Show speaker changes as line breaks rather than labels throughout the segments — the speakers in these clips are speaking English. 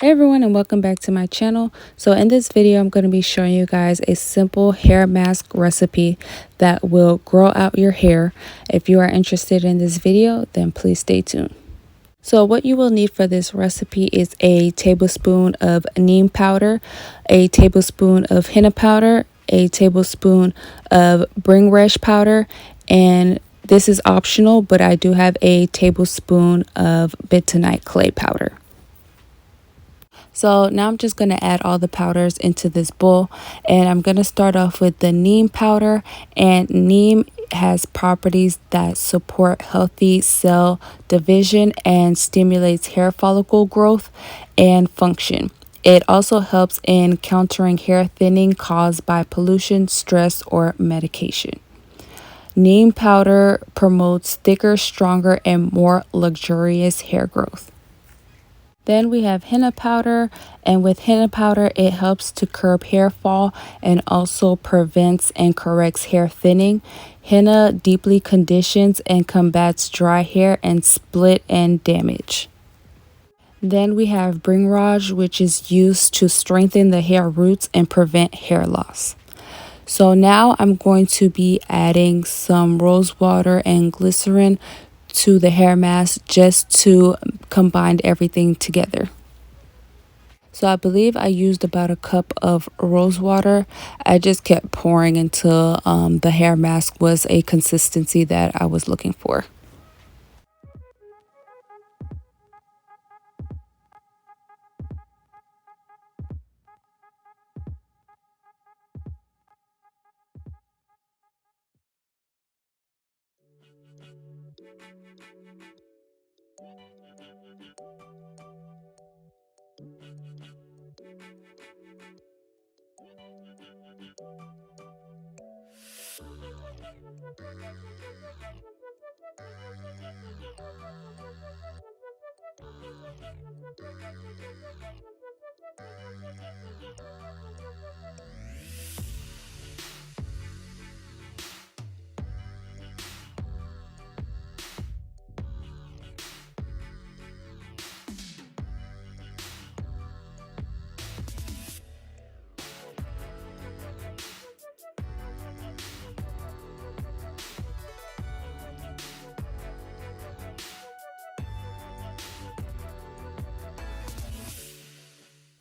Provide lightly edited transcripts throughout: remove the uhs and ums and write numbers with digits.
Hey everyone, and welcome back to my channel. So in this video I'm going to be showing you guys a simple hair mask recipe that will grow out your hair. If you are interested in this video, then please stay tuned. So what you will need for this recipe is a tablespoon of neem powder, a tablespoon of henna powder, a tablespoon of Bhringraj powder, and this is optional, but I do have a tablespoon of bentonite clay powder. So now I'm just going to add all the powders into this bowl, and I'm going to start off with the neem powder. And neem has properties that support healthy cell division and stimulates hair follicle growth and function. It also helps in countering hair thinning caused by pollution, stress, or medication. Neem powder promotes thicker, stronger, and more luxurious hair growth. Then we have henna powder, and with henna powder, it helps to curb hair fall and also prevents and corrects hair thinning. Henna deeply conditions and combats dry hair and split and damage. Then we have Bhringraj, which is used to strengthen the hair roots and prevent hair loss. So now I'm going to be adding some rosewater and glycerin to the hair mask just to combine everything together. So I believe I used about a cup of rosewater. I just kept pouring until the hair mask was a consistency that I was looking for.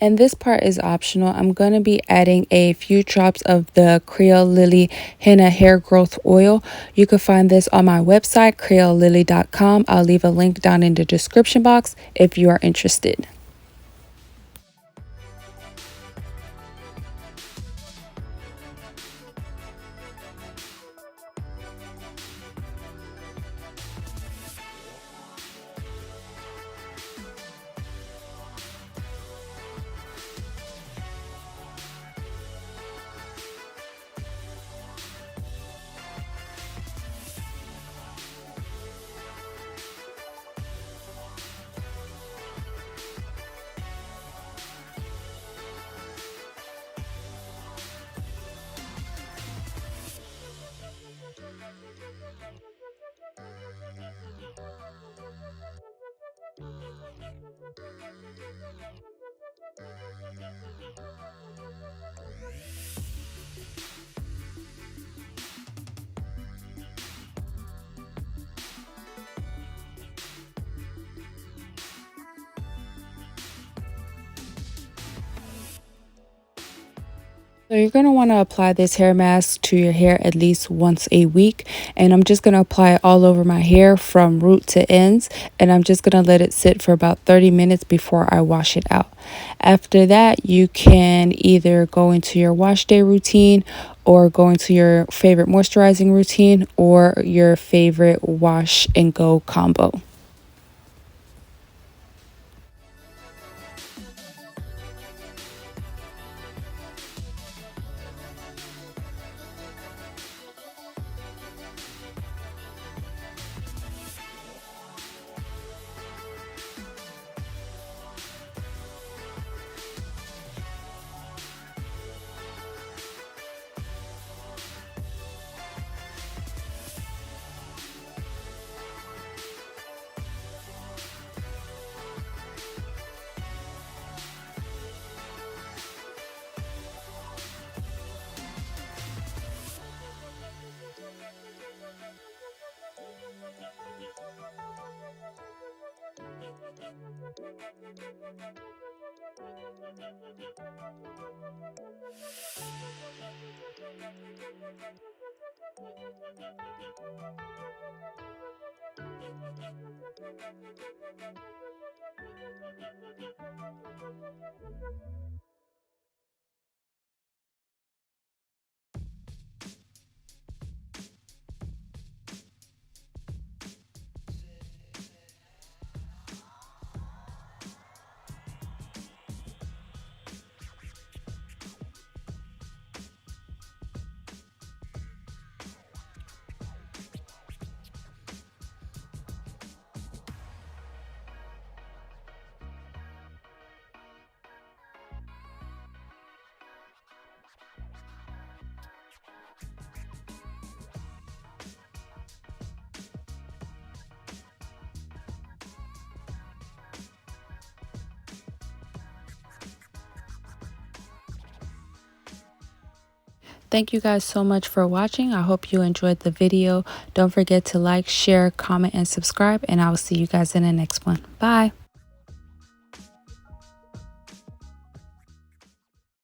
And this part is optional. I'm going to be adding a few drops of the Creole Lily Henna Hair Growth Oil. You can find this on my website, creolelily.com. I'll leave a link down in the description box if you are interested. So you're going to want to apply this hair mask to your hair at least once a week. And I'm just going to apply it all over my hair from root to ends. And I'm just going to let it sit for about 30 minutes before I wash it out. After that, you can either go into your wash day routine or go into your favorite moisturizing routine or your favorite wash and go combo. Thank you guys so much for watching. I hope you enjoyed the video. Don't forget to like, share, comment, and subscribe, and I will see you guys in the next one. Bye.